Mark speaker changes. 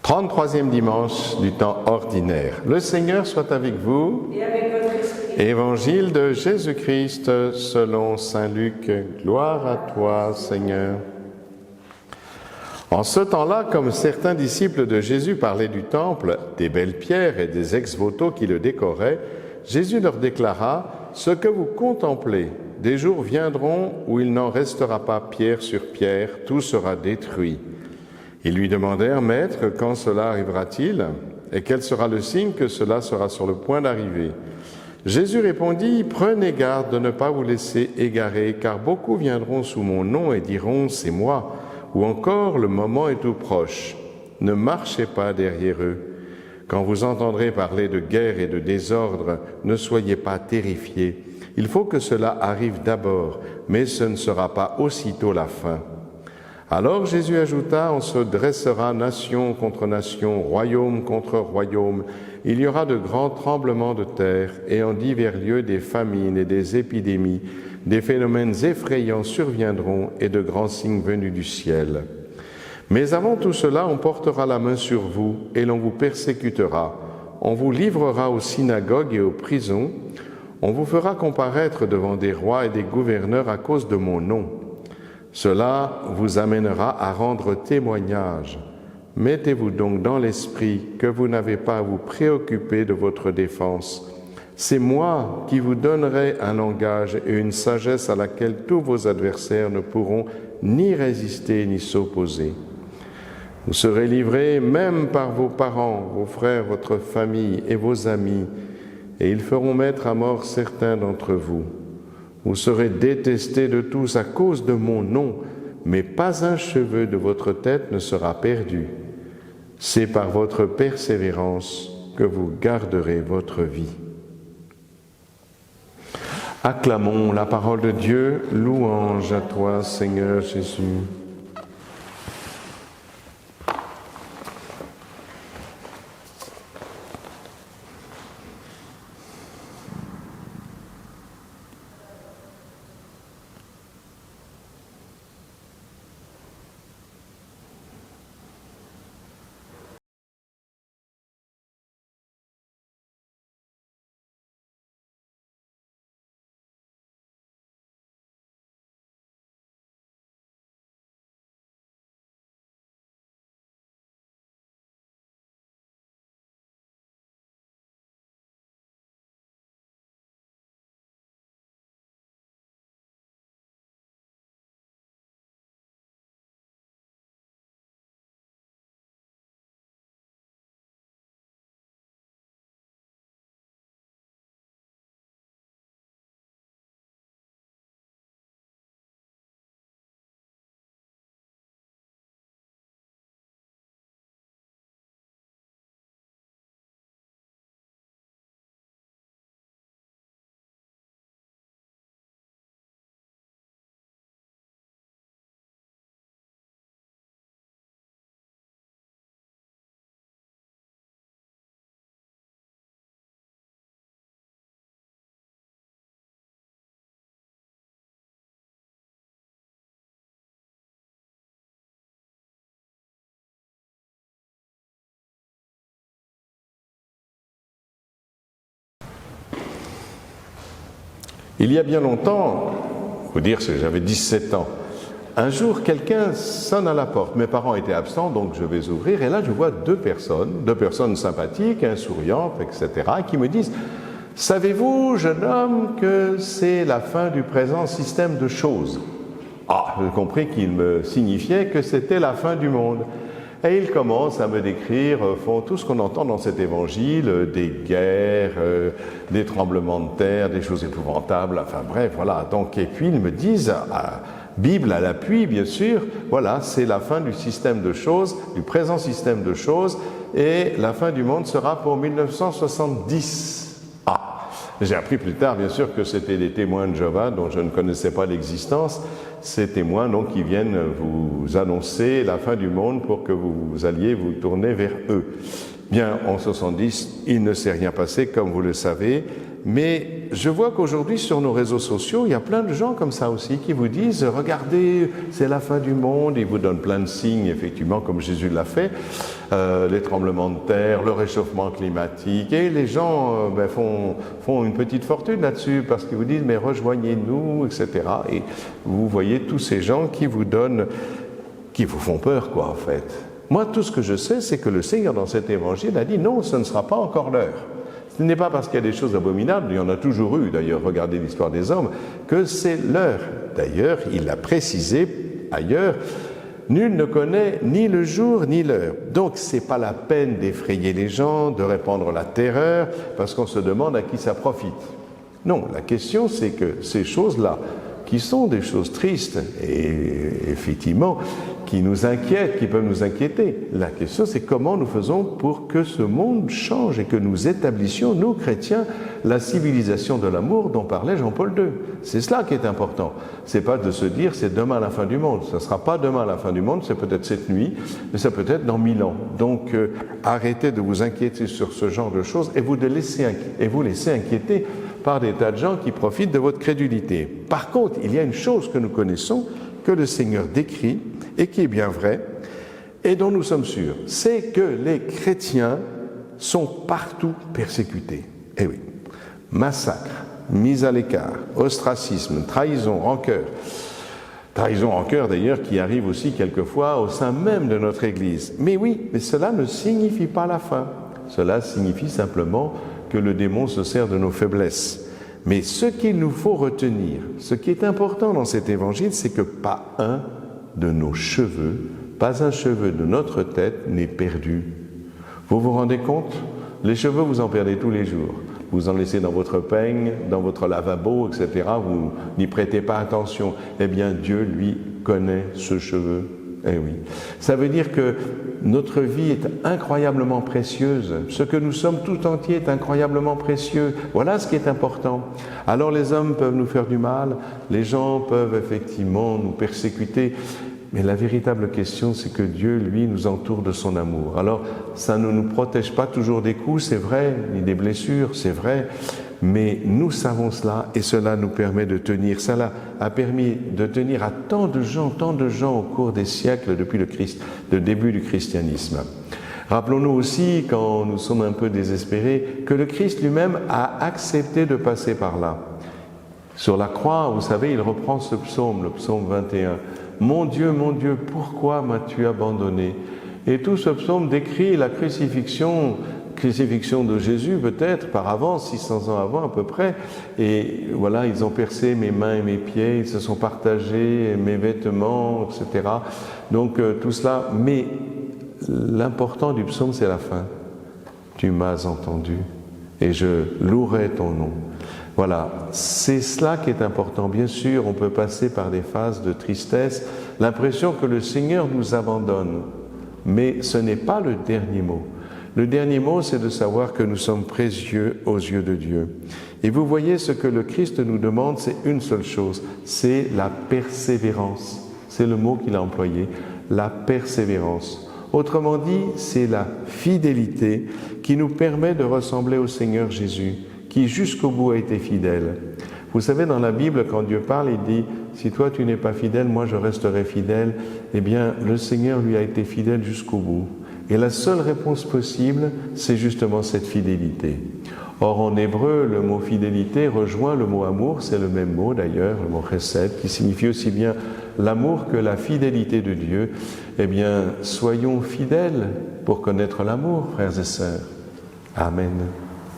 Speaker 1: 33e dimanche du temps ordinaire. Le Seigneur soit avec vous.
Speaker 2: Et avec votre esprit.
Speaker 1: Évangile de Jésus-Christ selon saint Luc. Gloire à toi, Seigneur. En ce temps-là, comme certains disciples de Jésus parlaient du temple, des belles pierres et des ex-voto qui le décoraient, Jésus leur déclara : « Ce que vous contemplez, des jours viendront où il n'en restera pas pierre sur pierre, tout sera détruit. » Ils lui demandèrent : « Maître, quand cela arrivera-t-il ? Et quel sera le signe que cela sera sur le point d'arriver ?» Jésus répondit : « Prenez garde de ne pas vous laisser égarer, car beaucoup viendront sous mon nom et diront : c'est moi, ou encore le moment est tout proche. Ne marchez pas derrière eux. Quand vous entendrez parler de guerre et de désordre, ne soyez pas terrifiés. Il faut que cela arrive d'abord, mais ce ne sera pas aussitôt la fin. » Alors Jésus ajouta : « On se dressera nation contre nation, royaume contre royaume. Il y aura de grands tremblements de terre et en divers lieux des famines et des épidémies. Des phénomènes effrayants surviendront et de grands signes venus du ciel. Mais avant tout cela, on portera la main sur vous et l'on vous persécutera. On vous livrera aux synagogues et aux prisons. On vous fera comparaître devant des rois et des gouverneurs à cause de mon nom. Cela vous amènera à rendre témoignage. Mettez-vous donc dans l'esprit que vous n'avez pas à vous préoccuper de votre défense. C'est moi qui vous donnerai un langage et une sagesse à laquelle tous vos adversaires ne pourront ni résister ni s'opposer. Vous serez livrés même par vos parents, vos frères, votre famille et vos amis, et ils feront mettre à mort certains d'entre vous. Vous serez détestés de tous à cause de mon nom, mais pas un cheveu de votre tête ne sera perdu. C'est par votre persévérance que vous garderez votre vie. » Acclamons la parole de Dieu. Louange à toi, Seigneur Jésus. Il y a bien longtemps, faut dire que j'avais 17 ans, un jour quelqu'un sonne à la porte. Mes parents étaient absents, donc je vais ouvrir, et là je vois deux personnes sympathiques, souriantes, etc., qui me disent : « Savez-vous, jeune homme, que c'est la fin du présent système de choses ?» Ah, j'ai compris qu'il me signifiait que c'était la fin du monde. Et ils commencent à me décrire, font tout ce qu'on entend dans cet évangile, des guerres, des tremblements de terre, des choses épouvantables, enfin bref, voilà. Donc, et puis ils me disent, Bible à l'appui, bien sûr, voilà, c'est la fin du système de choses, du présent système de choses, et la fin du monde sera pour 1970. Ah, j'ai appris plus tard, bien sûr, que c'était des témoins de Jéhovah dont je ne connaissais pas l'existence. Ces témoins, donc, qui viennent vous annoncer la fin du monde pour que vous alliez vous tourner vers eux. Bien, en 70, il ne s'est rien passé, comme vous le savez, mais je vois qu'aujourd'hui, sur nos réseaux sociaux, il y a plein de gens comme ça aussi qui vous disent « Regardez, c'est la fin du monde », ils vous donnent plein de signes, effectivement, comme Jésus l'a fait. les tremblements de terre, le réchauffement climatique, et les gens font une petite fortune là-dessus parce qu'ils vous disent mais rejoignez-nous, etc. Et vous voyez tous ces gens qui vous font peur, quoi, en fait. Moi, tout ce que je sais, c'est que le Seigneur, dans cet évangile, a dit non, ce ne sera pas encore l'heure. Ce n'est pas parce qu'il y a des choses abominables, il y en a toujours eu, d'ailleurs, regardez l'histoire des hommes, que c'est l'heure. D'ailleurs, il l'a précisé ailleurs, nul ne connaît ni le jour ni l'heure. Donc, ce n'est pas la peine d'effrayer les gens, de répandre la terreur, parce qu'on se demande à qui ça profite. Non, la question, c'est que ces choses-là, qui sont des choses tristes et effectivement qui nous inquiètent, qui peuvent nous inquiéter. La question, c'est comment nous faisons pour que ce monde change et que nous établissions, nous chrétiens, la civilisation de l'amour dont parlait Jean-Paul II. C'est cela qui est important. C'est pas de se dire c'est demain la fin du monde. Ça ne sera pas demain la fin du monde, c'est peut-être cette nuit, mais ça peut être dans 1000 ans. Donc arrêtez de vous inquiéter sur ce genre de choses et vous laisser inquiéter par des tas de gens qui profitent de votre crédulité. Par contre, il y a une chose que nous connaissons, que le Seigneur décrit et qui est bien vraie, et dont nous sommes sûrs, c'est que les chrétiens sont partout persécutés. Eh oui, massacre, mise à l'écart, ostracisme, trahison, rancœur. Trahison, rancœur d'ailleurs qui arrive aussi quelquefois au sein même de notre Église. Mais oui, mais cela ne signifie pas la fin. Cela signifie simplement que le démon se sert de nos faiblesses. Mais ce qu'il nous faut retenir, ce qui est important dans cet évangile, c'est que pas un de nos cheveux, pas un cheveu de notre tête n'est perdu. Vous vous rendez compte? Les cheveux, vous en perdez tous les jours. Vous en laissez dans votre peigne, dans votre lavabo, etc. Vous n'y prêtez pas attention. Eh bien, Dieu, lui, connaît ce cheveu. Eh oui. Ça veut dire que notre vie est incroyablement précieuse. Ce que nous sommes tout entier est incroyablement précieux. Voilà ce qui est important. Alors les hommes peuvent nous faire du mal, les gens peuvent effectivement nous persécuter, mais la véritable question, c'est que Dieu, lui, nous entoure de son amour. Alors, ça ne nous protège pas toujours des coups, c'est vrai, ni des blessures, c'est vrai, mais nous savons cela et cela nous permet de tenir. Cela a permis de tenir à tant de gens au cours des siècles depuis le début du christianisme. Rappelons-nous aussi, quand nous sommes un peu désespérés, que le Christ lui-même a accepté de passer par là. Sur la croix, vous savez, il reprend ce psaume, le psaume 21. « Mon Dieu, pourquoi m'as-tu abandonné ?» Et tout ce psaume décrit la crucifixion de Jésus peut-être par avant, 600 ans avant à peu près, et voilà, ils ont percé mes mains et mes pieds, ils se sont partagés mes vêtements, etc. Donc tout cela, mais l'important du psaume c'est la fin. Tu m'as entendu et je louerai ton nom. Voilà, c'est cela qui est important. Bien sûr, on peut passer par des phases de tristesse, l'impression que le Seigneur nous abandonne, mais ce n'est pas le dernier mot. Le dernier mot, c'est de savoir que nous sommes précieux aux yeux de Dieu. Et vous voyez, ce que le Christ nous demande, c'est une seule chose, c'est la persévérance. C'est le mot qu'il a employé, la persévérance. Autrement dit, c'est la fidélité qui nous permet de ressembler au Seigneur Jésus, qui jusqu'au bout a été fidèle. Vous savez, dans la Bible, quand Dieu parle, il dit « Si toi tu n'es pas fidèle, moi je resterai fidèle ». Eh bien, le Seigneur lui a été fidèle jusqu'au bout. Et la seule réponse possible, c'est justement cette fidélité. Or, en hébreu, le mot fidélité rejoint le mot amour, c'est le même mot d'ailleurs, le mot chesed, qui signifie aussi bien l'amour que la fidélité de Dieu. Eh bien, soyons fidèles pour connaître l'amour, frères et sœurs. Amen.